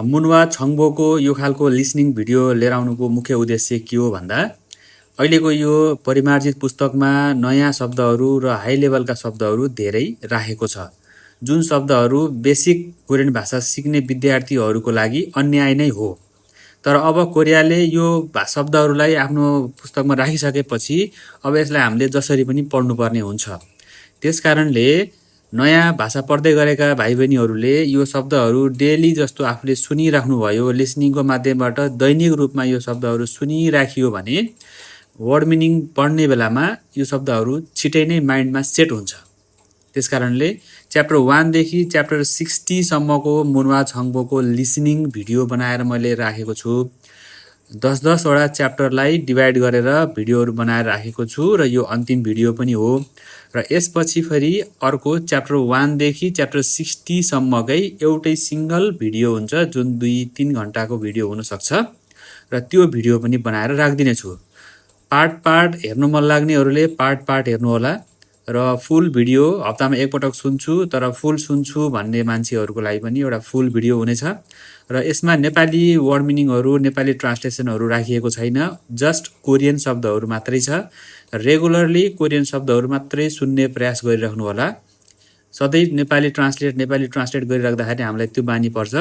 मुनवा छङ्बोको यो खालको लिसनिङ भिडियो लिएर आउनुको मुख्य उद्देश्य के हो भन्दा अहिलेको यो परिमार्जित पुस्तकमा नयाँ शब्दहरू र हाई लेभलका शब्दहरू धेरै राखेको छ, जुन शब्दहरू बेसिक कोरियन भाषा सिक्ने विद्यार्थीहरूको लागि अन्याय नै हो। तर अब कोरियाले यो शब्दहरूलाई आफ्नो पुस्तकमा राखिसकेपछि अब यसलाई हामीले जसरी पनि पढ्नुपर्ने हुन्छ। त्यसकारणले नयाँ भाषा पढ्दै गरेका भाइ बहिनीहरूले यो शब्दहरू डेली जस्तो आफूले सुनिराख्नुभयो, लिसनिङको माध्यमबाट दैनिक रूपमा यो शब्दहरू सुनिराखियो भने वर्ड मिनिङ पढ्ने बेलामा यो शब्दहरू छिटै नै माइन्डमा सेट हुन्छ। त्यसकारणले च्याप्टर 1 देखि च्याप्टर 60 सम्मको मुनवा छङ्बोको लिसनिङ भिडियो बनाएर मैले राखेको छु। 10-10 वटा च्याप्टरलाई डिभाइड गरेर भिडियोहरू बनाएर राखेको छु र यो अन्तिम भिडियो पनि हो। र यसपछि फेरि अर्को च्याप्टर 1 देखि च्याप्टर 60 सम्मकै एउटै सिंगल भिडियो हुन्छ, जुन 2-3 घण्टाको भिडियो हुन सक्छ र त्यो भिडियो पनि बनाएर राख्दिनेछु। पार्ट हेर्नु मन लाग्नेहरूले पार्ट हेर्नु होला र फुल भिडियो हप्तामा एकपटक सुन्छु तर फुल सुन्छु भन्ने मान्छेहरूको लागि पनि एउटा फुल भिडियो हुनेछ र यसमा नेपाली वर्ड मिनिङहरू, नेपाली ट्रान्सलेसनहरू राखिएको छैन, जस्ट कोरियन शब्दहरू मात्रै छ। रेगुलरली कोरियन शब्दहरू मात्रै सुन्ने प्रयास गरिराख्नु होला। सधैँ नेपाली ट्रान्सलेट गरिराख्दाखेरि हामीलाई त्यो बानी पर्छ।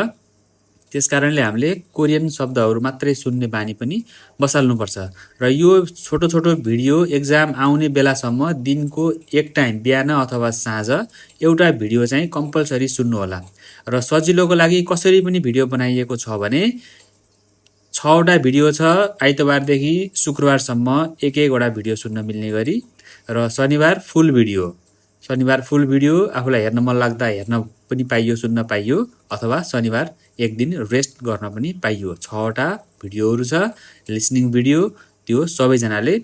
त्यसकारणले हामीले कोरियन शब्दहरू मात्रै सुन्ने बानी पनि बसाल्नुपर्छ र यो छोटो छोटो भिडियो एक्जाम आउने बेलासम्म दिनको एक टाइम बिहान अथवा साँझ एउटा भिडियो चाहिँ कम्पलसरी सुन्नु होला। र सजिलोको लागि कसरी पनि भिडियो बनाइएको छ भने 6 वटा भिडियो छ, आइतबारदेखि शुक्रबारसम्म एक वटा भिडियो सुन्न मिल्ने गरी र शनिबार फुल भिडियो आफूलाई हेर्न मन लाग्दा हेर्न पनि पाइयो, सुन्न पाइयो, अथवा शनिबार एक दिन रेस्ट गर्न पनि पाइयो। 6 वटा भिडियोहरू छ लिसनिङ भिडियो, त्यो सबैजनाले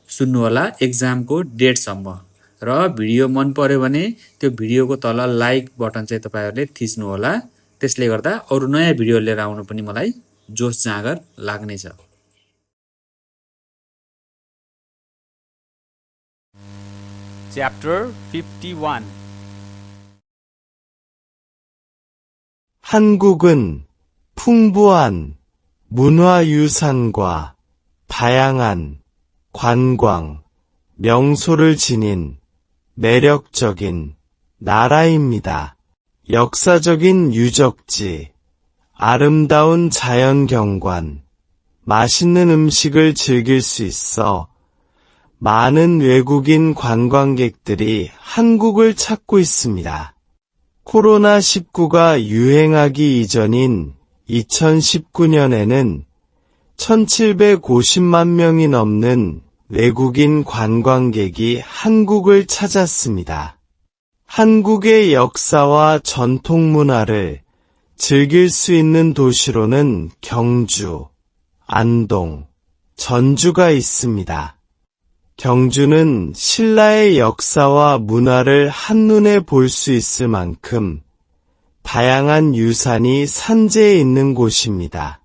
सुन्नु होला एक्जामको डेटसम्म। र भिडियो मन पर्यो भने त्यो भिडियोको तल लाइक बटन चाहिँ तपाईहरुले थिच्नु होला। त्यसले गर्दा अरु नयाँ भिडियो लिएर आउनु पनि मलाई जोश जाँगर लाग्नेछ। Chapter 51 한국은 풍부한 문화유산과 다양한 관광, 명소를 지닌 매력적인 나라입니다. 역사적인 유적지, 아름다운 자연경관, 맛있는 음식을 즐길 수 있어 많은 외국인 관광객들이 한국을 찾고 있습니다. 코로나19가 유행하기 이전인 2019년에는 1750만 명이 넘는 외국인 관광객이 한국을 찾았습니다. 한국의 역사와 전통 문화를 즐길 수 있는 도시로는 경주, 안동, 전주가 있습니다. 경주는 신라의 역사와 문화를 한눈에 볼 수 있을 만큼 다양한 유산이 산재해 있는 곳입니다.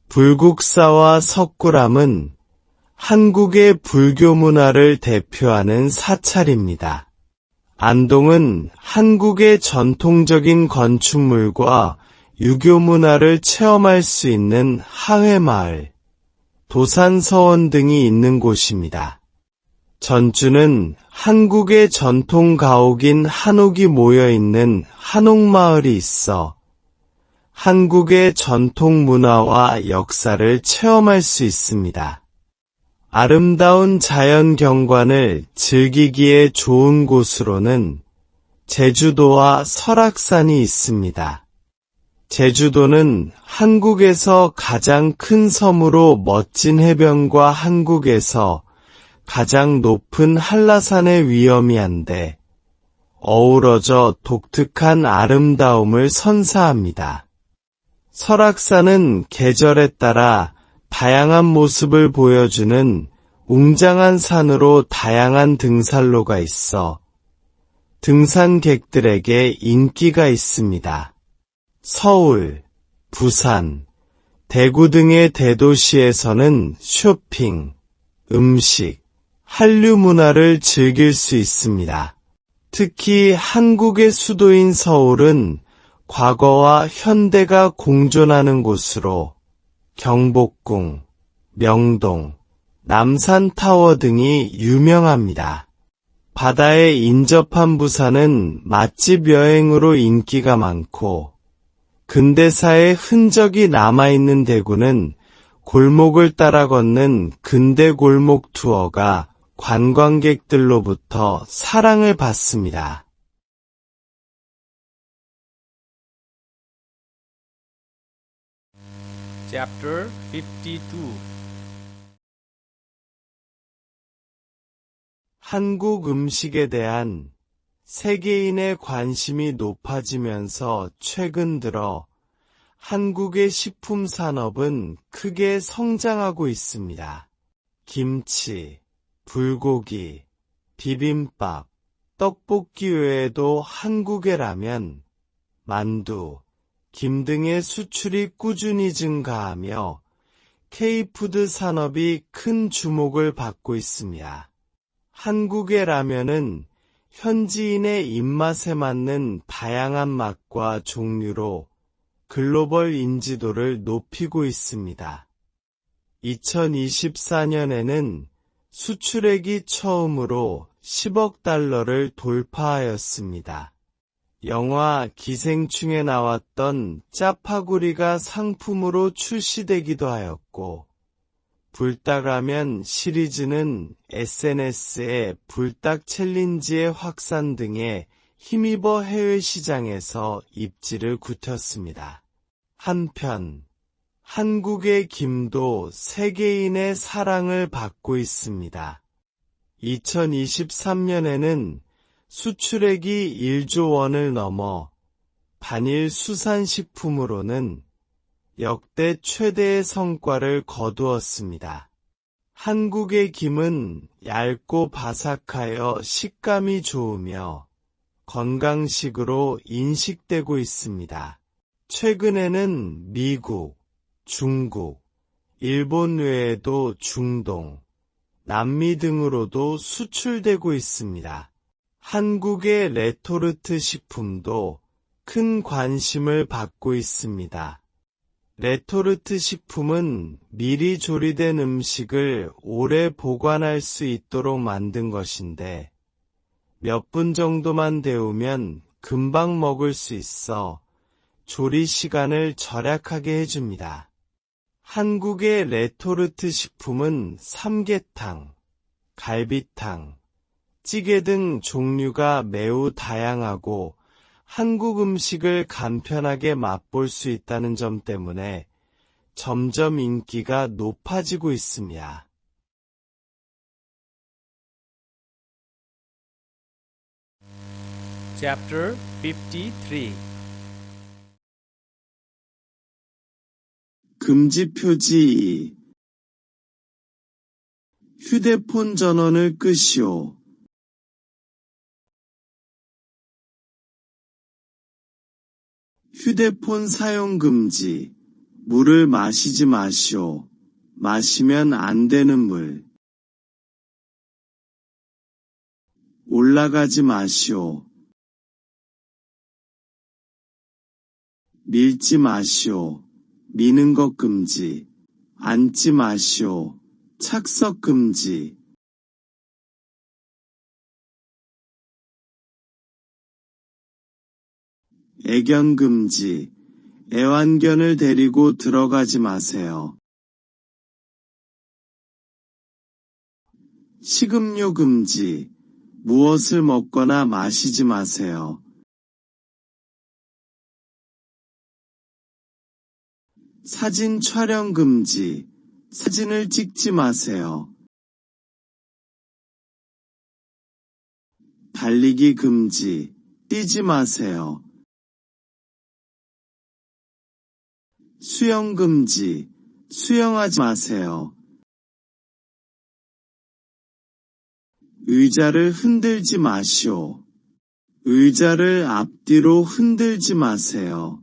불국사와 석굴암은 한국의 불교 문화를 대표하는 사찰입니다. 안동은 한국의 전통적인 건축물과 유교 문화를 체험할 수 있는 하회마을, 도산서원 등이 있는 곳입니다. 전주는 한국의 전통 가옥인 한옥이 모여있는 한옥마을이 있어 한국의 전통 문화와 역사를 체험할 수 있습니다. 아름다운 자연 경관을 즐기기에 좋은 곳으로는 제주도와 설악산이 있습니다. 제주도는 한국에서 가장 큰 섬으로 멋진 해변과 한국에서 가장 높은 한라산의 위험이한데 어우러져 독특한 아름다움을 선사합니다. 설악산은 계절에 따라 다양한 모습을 보여주는 웅장한 산으로 다양한 등산로가 있어 등산객들에게 인기가 있습니다. 서울, 부산, 대구 등의 대도시에서는 쇼핑, 음식, 한류 문화를 즐길 수 있습니다. 특히 한국의 수도인 서울은 과거와 현대가 공존하는 곳으로 경복궁, 명동, 남산타워 등이 유명합니다. 바다에 인접한 부산은 맛집 여행으로 인기가 많고, 근대사의 흔적이 남아있는 대구는 골목을 따라 걷는 근대 골목 투어가 관광객들로부터 사랑을 받습니다. Chapter 52 한국 음식에 대한 세계인의 관심이 높아지면서 최근 들어 한국의 식품 산업은 크게 성장하고 있습니다. 김치, 불고기, 비빔밥, 떡볶이 외에도 한국의 라면, 만두, 김 등의 수출이 꾸준히 증가하며 K푸드 산업이 큰 주목을 받고 있습니다. 한국의 라면은 현지인의 입맛에 맞는 다양한 맛과 종류로 글로벌 인지도를 높이고 있습니다. 2024년에는 수출액이 처음으로 10억 달러를 돌파하였습니다. 영화 기생충에 나왔던 짜파구리가 상품으로 출시되기도 하였고, 불닭라면 시리즈는 SNS의 불닭 챌린지의 확산 등에 힘입어 해외 시장에서 입지를 굳혔습니다. 한편 한국의 김도 세계인의 사랑을 받고 있습니다. 2023년에는 수출액이 1조 원을 넘어 반일 수산식품으로는 역대 최대의 성과를 거두었습니다. 한국의 김은 얇고 바삭하여 식감이 좋으며 건강식으로 인식되고 있습니다. 최근에는 미국, 중국, 일본 외에도 중동, 남미 등으로도 수출되고 있습니다. 한국의 레토르트 식품도 큰 관심을 받고 있습니다. 레토르트 식품은 미리 조리된 음식을 오래 보관할 수 있도록 만든 것인데, 몇 분 정도만 데우면 금방 먹을 수 있어 조리 시간을 절약하게 해줍니다. 한국의 레토르트 식품은 삼계탕, 갈비탕, 찌개 등 종류가 매우 다양하고 한국 음식을 간편하게 맛볼 수 있다는 점 때문에 점점 인기가 높아지고 있습니다. Chapter 53 금지 표지 2. 휴대폰 전원을 끄시오. 휴대폰 사용 금지. 물을 마시지 마시오. 마시면 안 되는 물. 올라가지 마시오. 밀지 마시오. 미는 것 금지. 앉지 마시오. 착석 금지. 애견 금지. 애완견을 데리고 들어가지 마세요. 식음료 금지. 무엇을 먹거나 마시지 마세요. 사진 촬영 금지. 사진을 찍지 마세요. 달리기 금지. 뛰지 마세요. 수영 금지. 수영하지 마세요. 의자를 흔들지 마시오. 의자를 앞뒤로 흔들지 마세요.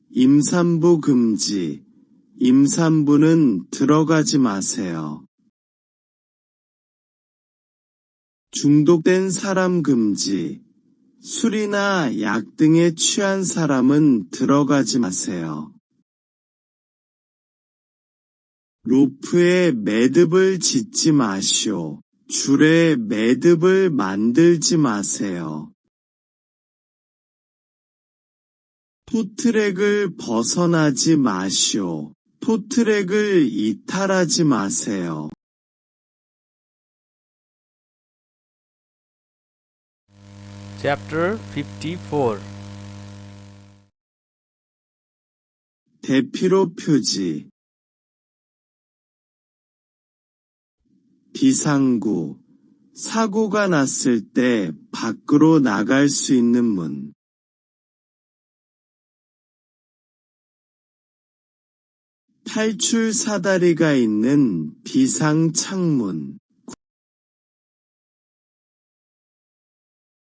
임산부 금지. 임산부는 들어가지 마세요. 중독된 사람 금지. 술이나 약 등에 취한 사람은 들어가지 마세요. 로프에 매듭을 짓지 마시오. 줄에 매듭을 만들지 마세요. 토트랙을 벗어나지 마시오. 토트랙을 이탈하지 마세요. Chapter 54. 대피로 표지 비상구 사고가 났을 때 밖으로 나갈 수 있는 문 탈출 사다리가 있는 비상 창문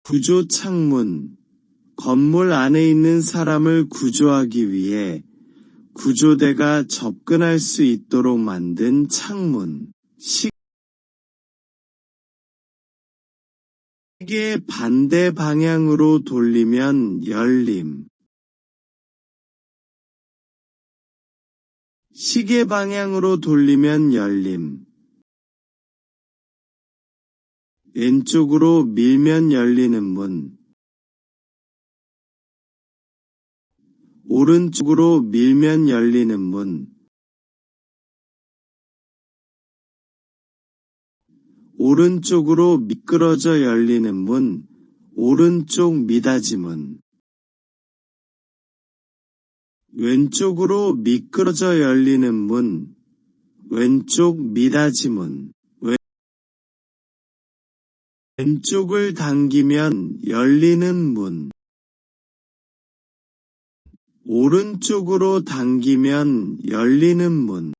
구조 창문 건물 안에 있는 사람을 구조하기 위해 구조대가 접근할 수 있도록 만든 창문 시계 반대 방향으로 돌리면 열림 시계 방향으로 돌리면 열림 왼쪽으로 밀면 열리는 문 오른쪽으로 밀면 열리는 문 오른쪽으로 미끄러져 열리는 문 오른쪽 미닫이문 왼쪽으로 미끄러져 열리는 문 왼쪽 미닫이문 왼쪽을 당기면 열리는 문 오른쪽으로 당기면 열리는 문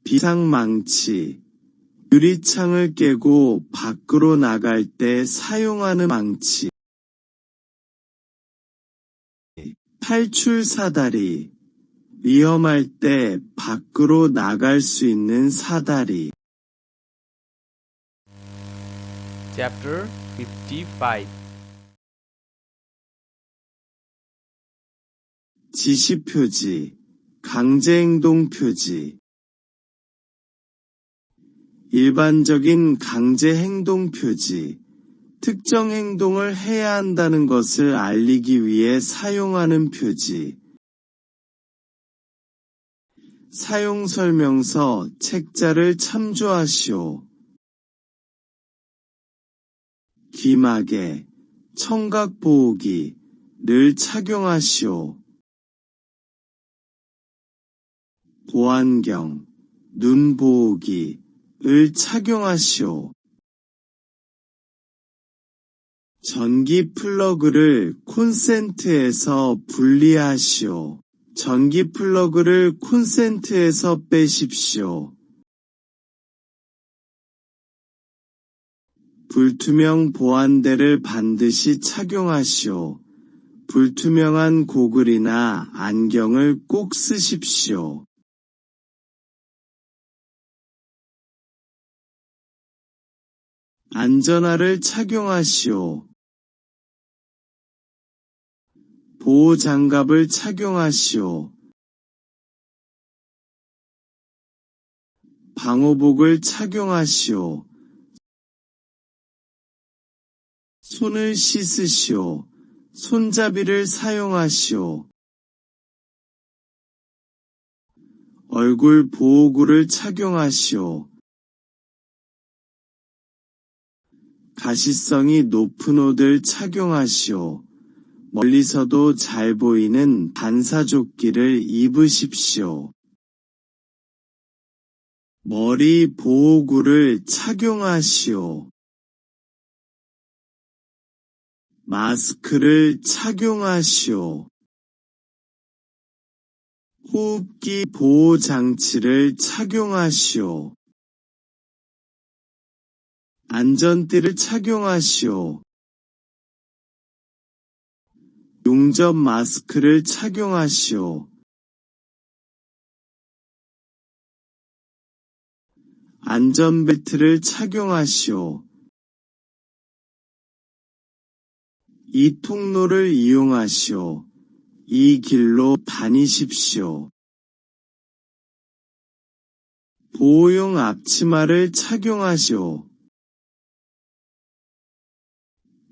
비상망치 유리창을 깨고 밖으로 나갈 때 사용하는 망치 탈출 사다리 위험할 때 밖으로 나갈 수 있는 사다리 Chapter 55. 지시표지 강제행동 표지 일반적인 강제행동 표지 특정 행동을 해야 한다는 것을 알리기 위해 사용하는 표지 사용설명서 책자를 참조하시오. 귀마개, 청각보호기를 착용하시오. 보안경, 눈보호기를 착용하시오. 전기 플러그를 콘센트에서 분리하시오. 전기 플러그를 콘센트에서 빼십시오. 불투명 보안대를 반드시 착용하시오. 불투명한 고글이나 안경을 꼭 쓰십시오. 안전화를 착용하시오. 보호장갑을 착용하시오. 방호복을 착용하시오. 손을 씻으시오. 손잡이를 사용하시오. 얼굴 보호구를 착용하시오. 가시성이 높은 옷을 착용하시오. 멀리서도 잘 보이는 반사조끼를 입으십시오. 머리 보호구를 착용하시오. 마스크를 착용하시오. 호흡기 보호장치를 착용하시오. 안전띠를 착용하시오. 용접 마스크를 착용하시오. 안전벨트를 착용하시오. 이 통로를 이용하시오. 이 길로 다니십시오. 보호용 앞치마를 착용하시오.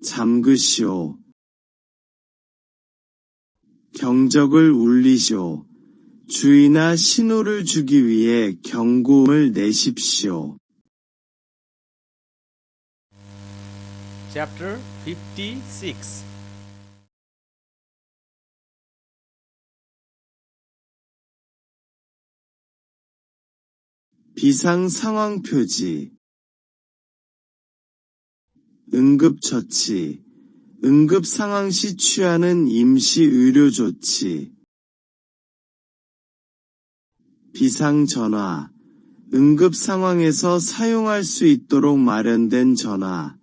잠그시오. 경적을 울리시오. 주의나 신호를 주기 위해 경고음을 내십시오. Chapter 56. 비상상황 표지. 응급처치. 응급상황 시 취하는 임시 의료 조치. 비상전화. 응급상황에서 사용할 수 있도록 마련된 전화.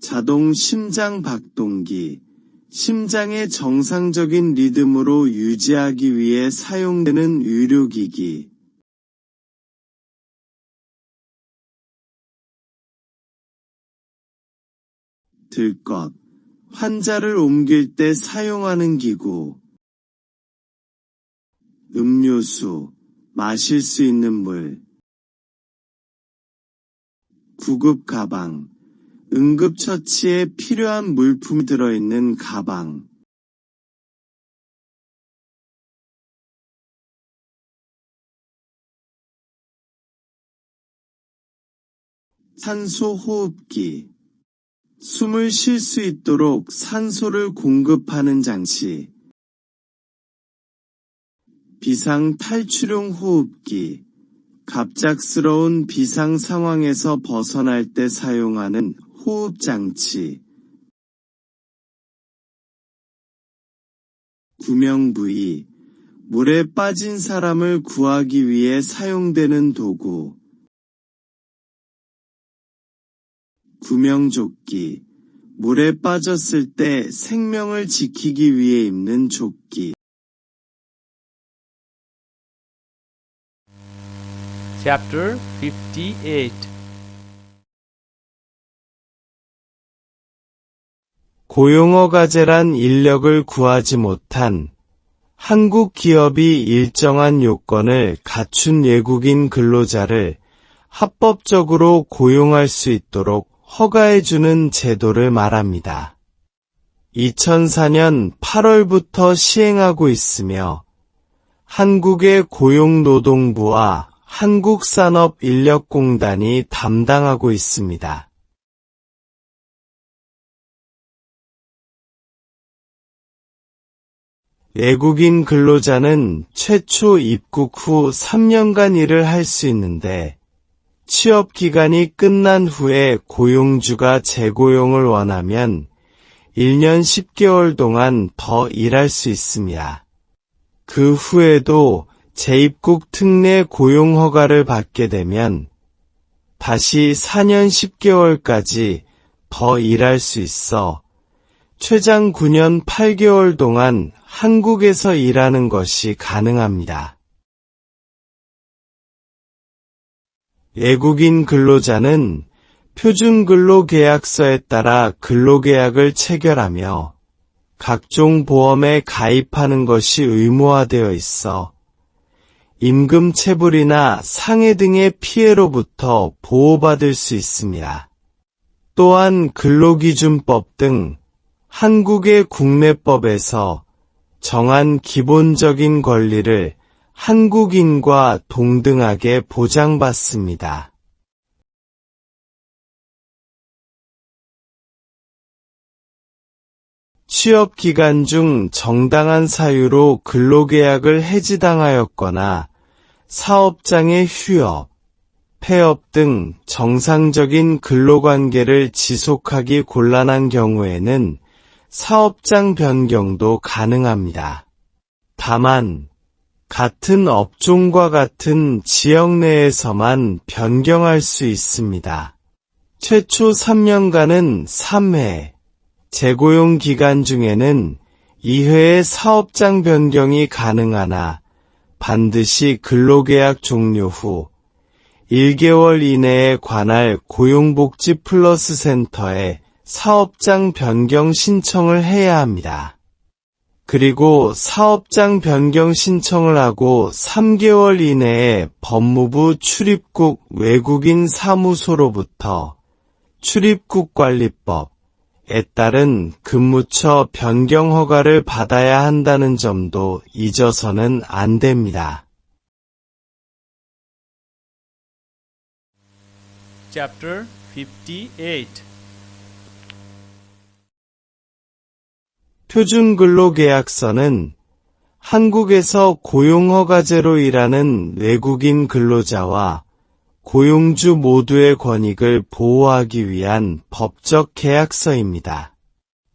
자동 심장 박동기. 심장의 정상적인 리듬으로 유지하기 위해 사용되는 의료기기. 들것. 환자를 옮길 때 사용하는 기구. 음료수. 마실 수 있는 물. 구급가방. 응급처치에 필요한 물품이 들어있는 가방. 산소호흡기. 숨을 쉴 수 있도록 산소를 공급하는 장치. 비상탈출용 호흡기. 갑작스러운 비상 상황에서 벗어날 때 사용하는 호흡장치. 구명부의. 물에 빠진 사람을 구하기 위해 사용되는 도구. 구명조끼. 물에 빠졌을 때 생명을 지키기 위해 입는 조끼. Chapter 58. 고용허가제란 인력을 구하지 못한 한국 기업이 일정한 요건을 갖춘 외국인 근로자를 합법적으로 고용할 수 있도록 허가해주는 제도를 말합니다. 2004년 8월부터 시행하고 있으며 한국의 고용노동부와 한국산업인력공단이 담당하고 있습니다. 외국인 근로자는 최초 입국 후 3년간 일을 할 수 있는데 취업 기간이 끝난 후에 고용주가 재고용을 원하면 1년 10개월 동안 더 일할 수 있습니다. 그 후에도 재입국 특례 고용 허가를 받게 되면 다시 4년 10개월까지 더 일할 수 있어 최장 9년 8개월 동안 한국에서 일하는 것이 가능합니다. 외국인 근로자는 표준근로계약서에 따라 근로계약을 체결하며 각종 보험에 가입하는 것이 의무화되어 있어 임금체불이나 상해 등의 피해로부터 보호받을 수 있습니다. 또한 근로기준법 등 한국의 국내법에서 정한 기본적인 권리를 한국인과 동등하게 보장받습니다. 취업 기간 중 정당한 사유로 근로계약을 해지당하였거나 사업장의 휴업, 폐업 등 정상적인 근로관계를 지속하기 곤란한 경우에는 사업장 변경도 가능합니다. 다만 같은 업종과 같은 지역 내에서만 변경할 수 있습니다. 최초 3년간은 3회, 재고용 기간 중에는 2회의 사업장 변경이 가능하나 반드시 근로계약 종료 후 1개월 이내에 관할 고용복지 플러스 센터에 사업장 변경 신청을 해야 합니다. 그리고 사업장 변경 신청을 하고 3개월 이내에 법무부 출입국 외국인 사무소로부터 출입국관리법에 따른 근무처 변경 허가를 받아야 한다는 점도 잊어서는 안 됩니다. Chapter 58. 표준근로계약서는 한국에서 고용허가제로 일하는 외국인 근로자와 고용주 모두의 권익을 보호하기 위한 법적 계약서입니다.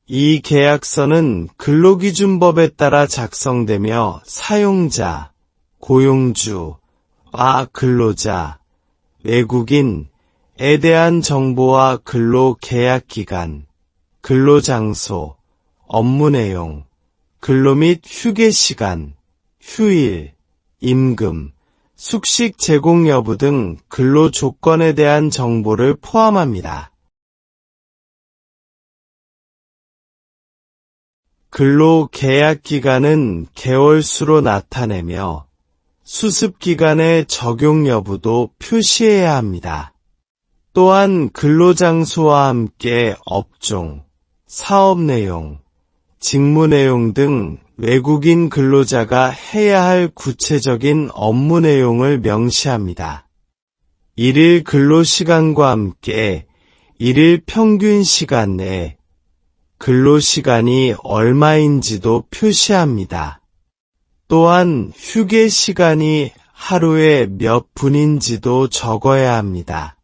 이 계약서는 근로기준법에 따라 작성되며 사용자, 고용주와 근로자, 외국인에 대한 정보와 근로계약기간, 근로장소, 업무 내용, 근로 및 휴게 시간, 휴일, 임금, 숙식 제공 여부 등 근로 조건에 대한 정보를 포함합니다. 근로 계약 기간은 개월수로 나타내며 수습 기간의 적용 여부도 표시해야 합니다. 또한 근로장소와 함께 업종, 사업 내용, 직무 내용 등 외국인 근로자가 해야 할 구체적인 업무 내용을 명시합니다. 일일 근로시간과 함께 일일 평균 시간 내 근로시간이 얼마인지도 표시합니다. 또한 휴게 시간이 하루에 몇 분인지도 적어야 합니다.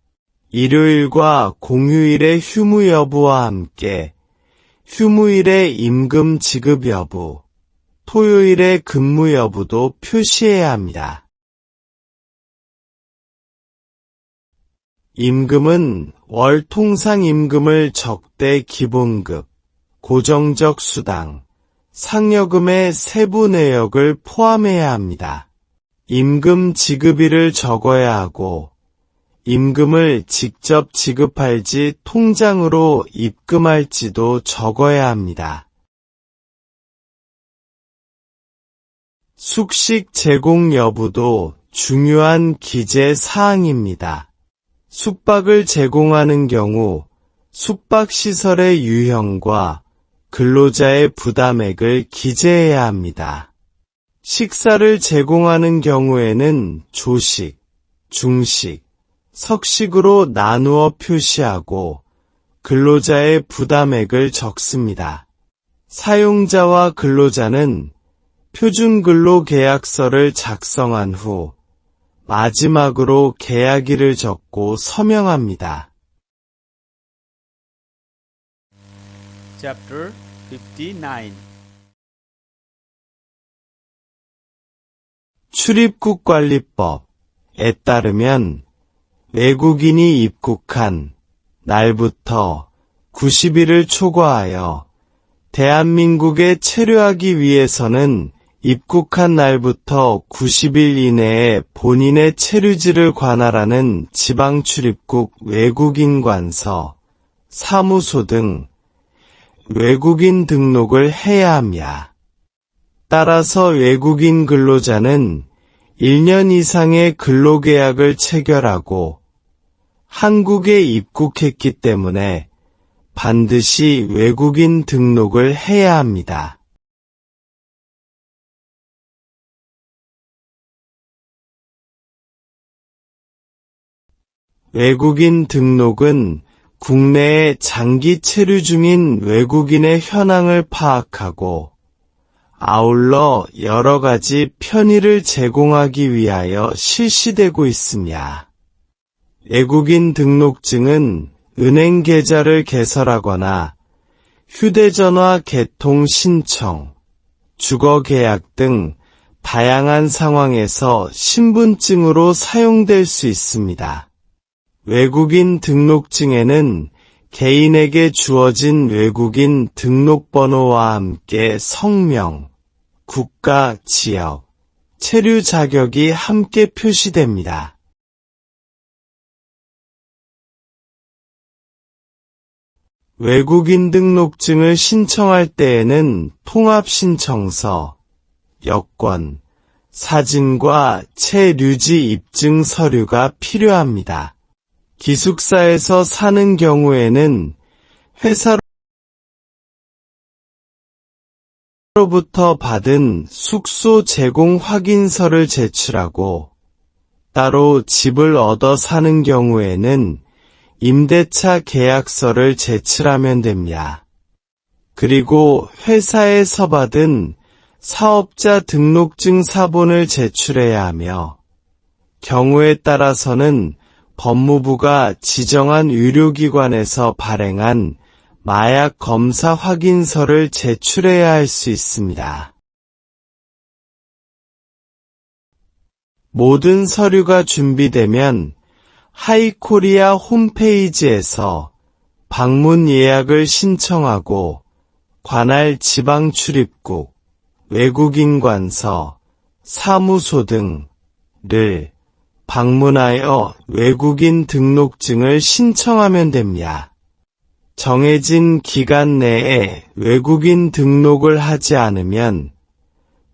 일요일과 공휴일의 휴무 여부와 함께 휴무일의 임금 지급 여부, 토요일의 근무 여부도 표시해야 합니다. 임금은 월 통상 임금을 적대 기본급, 고정적 수당, 상여금의 세부 내역을 포함해야 합니다. 임금 지급일을 적어야 하고 임금을 직접 지급할지 통장으로 입금할지도 적어야 합니다. 숙식 제공 여부도 중요한 기재 사항입니다. 숙박을 제공하는 경우 숙박시설의 유형과 근로자의 부담액을 기재해야 합니다. 식사를 제공하는 경우에는 조식, 중식, 석식으로 나누어 표시하고 근로자의 부담액을 적습니다. 사용자와 근로자는 표준근로계약서를 작성한 후 마지막으로 계약일을 적고 서명합니다. Chapter 59. 출입국관리법에 따르면 외국인이 입국한 날부터 90일을 초과하여 대한민국에 체류하기 위해서는 입국한 날부터 90일 이내에 본인의 체류지를 관할하는 지방출입국 외국인관서, 사무소 등 외국인 등록을 해야 합니다. 따라서 외국인 근로자는 1년 이상의 근로계약을 체결하고 한국에 입국했기 때문에 반드시 외국인 등록을 해야 합니다. 외국인 등록은 국내에 장기 체류 중인 외국인의 현황을 파악하고 아울러 여러 가지 편의를 제공하기 위하여 실시되고 있으며 외국인 등록증은 은행 계좌를 개설하거나 휴대전화 개통 신청, 주거 계약 등 다양한 상황에서 신분증으로 사용될 수 있습니다. 외국인 등록증에는 개인에게 주어진 외국인 등록번호와 함께 성명, 국가, 지역, 체류 자격이 함께 표시됩니다. 외국인 등록증을 신청할 때에는 통합신청서, 여권, 사진과 체류지 입증 서류가 필요합니다. 기숙사에서 사는 경우에는 회사로부터 받은 숙소 제공 확인서를 제출하고, 따로 집을 얻어 사는 경우에는 임대차 계약서를 제출하면 됩니다. 그리고 회사에서 받은 사업자 등록증 사본을 제출해야 하며, 경우에 따라서는 법무부가 지정한 의료기관에서 발행한 마약 검사 확인서를 제출해야 할 수 있습니다. 모든 서류가 준비되면 하이코리아 홈페이지에서 방문 예약을 신청하고 관할 지방 출입국, 외국인 관서, 사무소 등을 방문하여 외국인 등록증을 신청하면 됩니다. 정해진 기간 내에 외국인 등록을 하지 않으면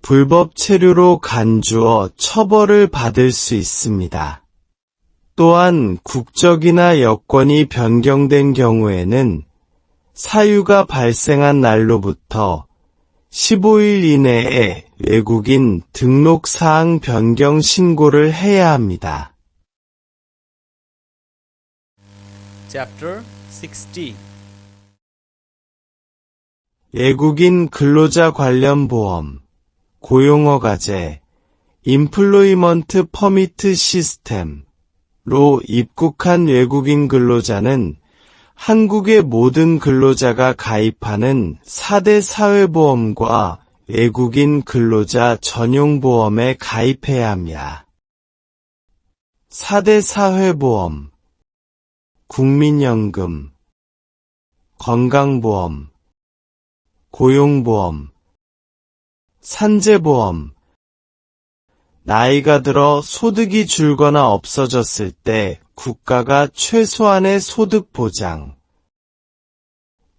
불법 체류로 간주어 처벌을 받을 수 있습니다. 또한 국적이나 여권이 변경된 경우에는 사유가 발생한 날로부터 15일 이내에 외국인 등록 사항 변경 신고를 해야 합니다. Chapter 60. 외국인 근로자 관련 보험, 고용허가제, 임플로이먼트 퍼미트 시스템로 입국한 외국인 근로자는 한국의 모든 근로자가 가입하는 4대 사회보험과 외국인 근로자 전용보험에 가입해야 합니다. 4대 사회보험, 국민연금, 건강보험, 고용보험, 산재보험, 나이가 들어 소득이 줄거나 없어졌을 때 국가가 최소한의 소득 보장,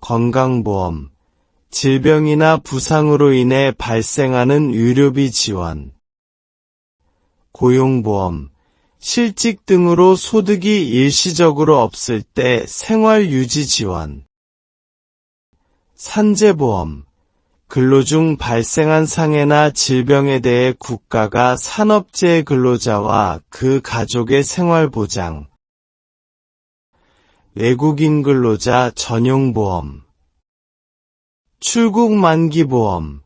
건강보험, 질병이나 부상으로 인해 발생하는 의료비 지원, 고용보험, 실직 등으로 소득이 일시적으로 없을 때 생활유지 지원, 산재보험, 근로 중 발생한 상해나 질병에 대해 국가가 산업재해 근로자와 그 가족의 생활보장, 외국인 근로자 전용보험, 출국 만기보험,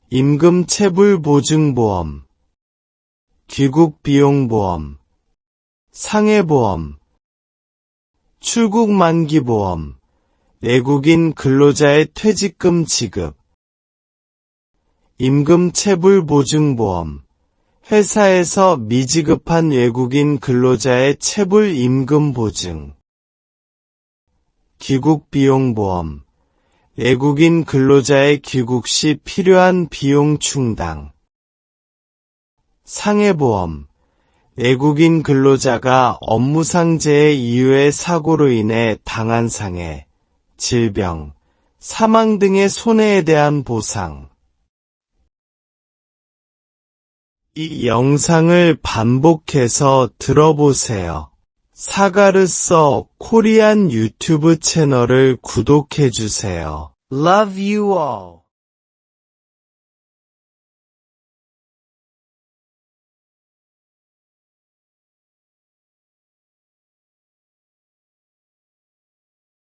임금체불보증보험, 귀국비용보험, 상해보험, 출국 만기보험, 외국인 근로자의 퇴직금 지급, 임금체불보증보험, 회사에서 미지급한 외국인 근로자의 체불 임금 보증, 귀국비용보험, 외국인 근로자의 귀국 시 필요한 비용 충당, 상해보험, 외국인 근로자가 업무상 재해 이후의 사고로 인해 당한 상해, 질병, 사망 등의 손해에 대한 보상. 이 영상을 반복해서 들어보세요. 사가르써 코리안 유튜브 채널을 구독해주세요. Love you all.